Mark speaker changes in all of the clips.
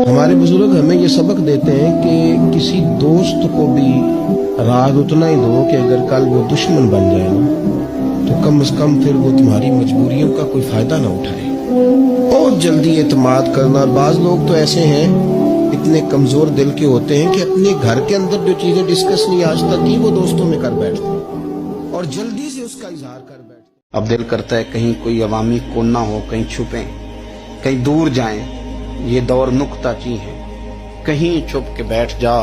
Speaker 1: ہمارے بزرگ ہمیں یہ سبق دیتے ہیں کہ کسی دوست کو بھی راز اتنا ہی دو کہ اگر کل وہ دشمن بن جائے نا تو کم از کم پھر وہ تمہاری مجبوریوں کا کوئی فائدہ نہ اٹھائے. بہت جلدی اعتماد کرنا. اور بعض لوگ تو ایسے ہیں اتنے کمزور دل کے ہوتے ہیں کہ اپنے گھر کے اندر جو چیزیں ڈسکس نہیں آج تک کی وہ دوستوں میں کر بیٹھتے ہیں اور جلدی سے اس کا اظہار کر بیٹھتے ہیں.
Speaker 2: اب دل کرتا ہے کہیں کوئی عوامی کونا ہو, کہیں چھپیں, کہیں دور جائیں. یہ دور نکتہ چی ہے. کہیں چھپ کے بیٹھ جا,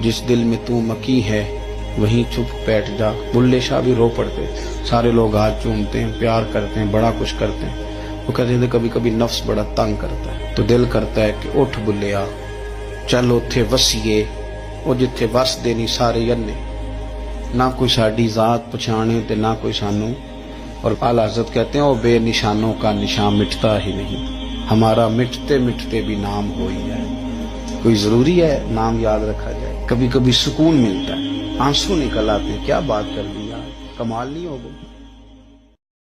Speaker 2: جس دل میں تو مکی ہے وہیں چھپ بیٹھ جا. بلے شاہ بھی رو پڑتے. سارے لوگ ہاتھ چومتے ہیں, پیار کرتے ہیں, بڑا کچھ کرتے ہیں. وہ کہتے ہیں کبھی کبھی نفس بڑا تنگ کرتا ہے تو دل کرتا ہے کہ اٹھ بلیا, چل اوتھے وسیے او جتھے وس دینی سارے ینے. نہ کوئی ساڈی ذات پچھانے تے نہ کوئی سانو. اور اعلیٰ حضرت کہتے ہیں او بے نشانوں کا نشان مٹتا ہی نہیں, ہمارا مٹتے مٹتے بھی نام ہو ہی جائے. کوئی ضروری ہے نام یاد رکھا جائے. کبھی کبھی سکون ملتا ہے, آنسو نکل آتے ہیں. کیا بات کر دی یار, کمال نہیں ہو گئی.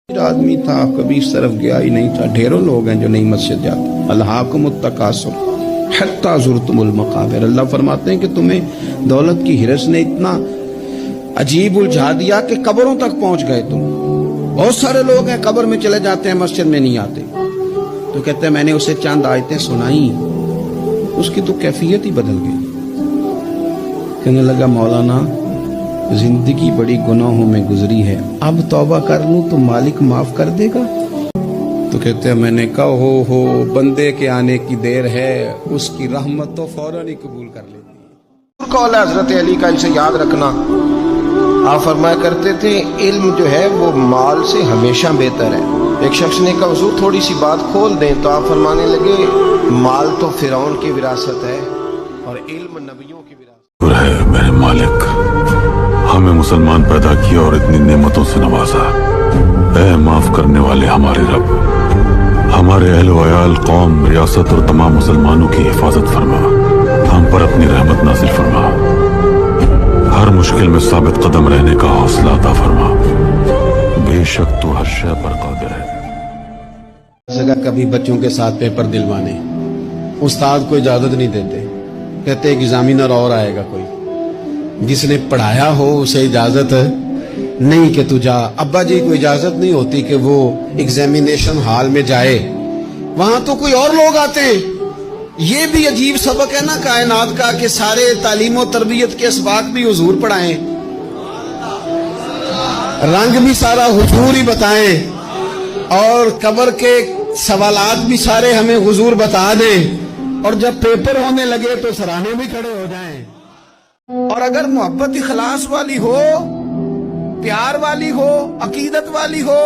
Speaker 1: آدمی تھا کبھی اس طرف گیا ہی نہیں تھا. ڈھیروں لوگ ہیں جو نہیں مسجد جاتے. الہاکم التکاثر حتی زرتم المقابر. اللہ فرماتے ہیں کہ تمہیں دولت کی ہرس نے اتنا عجیب الجھا دیا کہ قبروں تک پہنچ گئے تم. بہت سارے لوگ ہیں قبر میں چلے جاتے ہیں, مسجد میں نہیں آتے. تو کہتے ہیں میں نے اسے چند آیتیں سنائی, اس کی تو کیفیت ہی بدل گئی. کہنے لگا مولانا زندگی بڑی گناہوں میں گزری ہے, اب توبہ کر لوں تو مالک معاف کر دے گا. تو کہتے ہیں میں نے کہا ہو بندے کے آنے کی دیر ہے, اس کی رحمت تو فوراً ہی قبول کر لیتی ہے.
Speaker 2: قول ہے حضرت علی کا, اسے یاد رکھنا. آپ فرمایا کرتے تھے علم جو ہے وہ مال سے ہمیشہ بہتر ہے. ایک شخص نے کہا حضور تھوڑی سی بات کھول دیں, تو آپ فرمانے لگے مال تو فرعون کی وراثت ہے اور علم نبیوں کی وراثت
Speaker 3: ہے. میرے مالک, ہمیں مسلمان پیدا کیا اور اتنی نعمتوں سے نوازا. اے معاف کرنے والے ہمارے رب, ہمارے اہل و عیال, قوم, ریاست اور تمام مسلمانوں کی حفاظت فرما. ہم پر اپنی رحمت نازل فرما. ہر مشکل میں ثابت قدم رہنے کا حوصلہ عطا فرما. بے شک تو ہر شے پر قادر ہے.
Speaker 1: جگہ کبھی بچوں کے ساتھ پیپر دلوانے, استاد کو اجازت نہیں دیتے. کہتے ایگزامینر اور آئے گا کوئی, جس نے پڑھایا ہو اسے اجازت نہیں کہ تو جا. ابا جی کو اجازت نہیں ہوتی کہ وہ ایگزامینیشن ہال میں جائے, وہاں تو کوئی اور لوگ آتے ہیں. یہ بھی عجیب سبق ہے نا کائنات کا کہ سارے تعلیم و تربیت کے اسباق بھی حضور پڑھائیں, رنگ بھی سارا حضور ہی بتائیں, اور قبر کے سوالات بھی سارے ہمیں حضور بتا دیں, اور جب پیپر ہونے لگے تو سراہنے بھی کھڑے ہو جائیں. اور اگر محبت اخلاص والی ہو, پیار والی ہو, عقیدت والی ہو,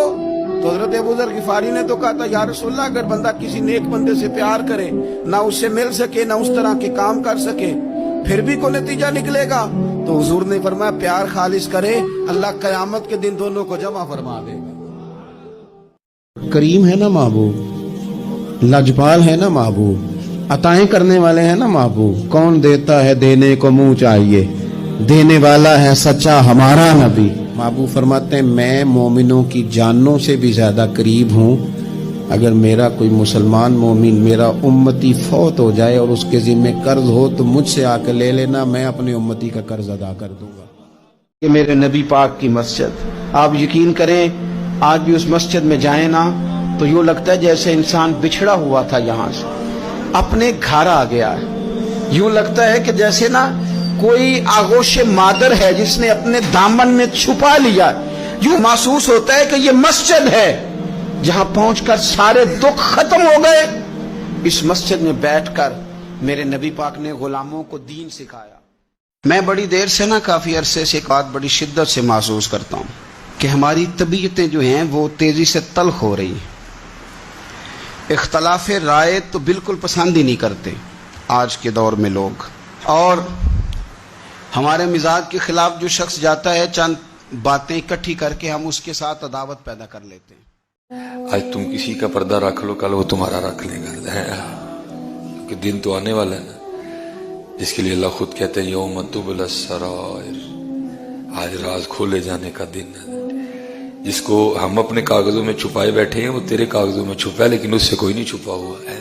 Speaker 1: تو حضرت ابو ذر غفاری نے تو کہا تھا یا رسول اللہ اگر بندہ کسی نیک بندے سے پیار کرے, نہ اس سے مل سکے نہ اس طرح کے کام کر سکے, پھر بھی کوئی نتیجہ نکلے گا, تو حضور نے فرمایا پیار خالص کرے, اللہ قیامت کے دن دونوں کو جمع فرما دے گا. کریم ہے نا محبوب, لاجپال ہے نا محبوب, عطائیں کرنے والے ہیں نا محبوب. کون دیتا ہے دینے کو منہ چاہیے, دینے والا ہے سچا ہمارا نبی. محبوب فرماتے ہیں میں مومنوں کی جانوں سے بھی زیادہ قریب ہوں. اگر میرا کوئی مسلمان مومن, میرا امتی فوت ہو جائے اور اس کے ذمہ قرض ہو تو مجھ سے آ کے لے لینا, میں اپنے امتی کا قرض ادا کر دوں گا.
Speaker 2: کہ میرے نبی پاک کی مسجد, آپ یقین کریں آج بھی اس مسجد میں جائیں نا تو یوں لگتا ہے جیسے انسان بچھڑا ہوا تھا یہاں سے, اپنے گھر آ گیا ہے. یوں لگتا ہے کہ جیسے نا کوئی آغوش مادر ہے جس نے اپنے دامن میں چھپا لیا. یوں محسوس ہوتا ہے کہ یہ مسجد ہے جہاں پہنچ کر سارے دکھ ختم ہو گئے. اس مسجد میں بیٹھ کر میرے نبی پاک نے غلاموں کو دین سکھایا. میں بڑی دیر سے نا کافی عرصے سے ایک بات بڑی شدت سے محسوس کرتا ہوں کہ ہماری طبیعتیں جو ہیں وہ تیزی سے تلخ ہو رہی ہیں. اختلاف رائے تو بالکل پسند ہی نہیں کرتے آج کے دور میں لوگ, اور ہمارے مزاج کے خلاف جو شخص جاتا ہے چند باتیں اکٹھی کر کے ہم اس کے ساتھ عداوت پیدا کر لیتے ہیں.
Speaker 4: آج تم کسی کا پردہ رکھ لو, کل وہ تمہارا رکھ لے گا. کہ دن تو آنے والا ہے نا جس کے لیے اللہ خود کہتے ہیں یوم تبلی السرائر, آج راز کھولے جانے کا دن ہے. جس کو ہم اپنے کاغذوں میں چھپائے بیٹھے ہیں وہ تیرے کاغذوں میں چھپا ہے, لیکن اس سے کوئی نہیں چھپا ہوا ہے.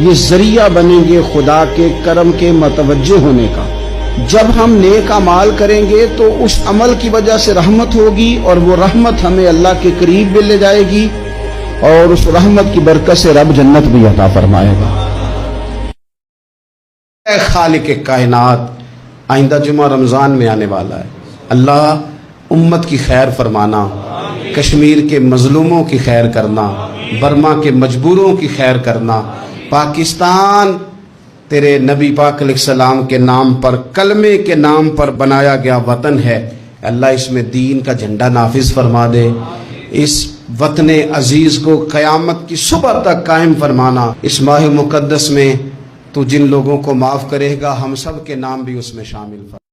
Speaker 1: یہ ذریعہ بنیں گے خدا کے کرم کے متوجہ ہونے کا. جب ہم نیک اعمال کریں گے تو اس عمل کی وجہ سے رحمت ہوگی، اور وہ رحمت ہمیں اللہ کے قریب بھی لے جائے گی، اور اس رحمت کی برکت سے رب جنت بھی عطا فرمائے گا. اے خالق کائنات، آئندہ جمعہ رمضان میں آنے والا ہے. اللہ امت کی خیر فرمانا، کشمیر کے مظلوموں کی خیر کرنا، برما کے مجبوروں کی خیر کرنا. پاکستان تیرے نبی پاک علیہ السلام کے نام پر، کلمے کے نام پر بنایا گیا وطن ہے. اللہ اس میں دین کا جھنڈا نافذ فرما دے. اس وطن عزیز کو قیامت کی صبح تک قائم فرمانا. اس ماہ مقدس میں تو جن لوگوں کو معاف کرے گا، ہم سب کے نام بھی اس میں شامل فرما.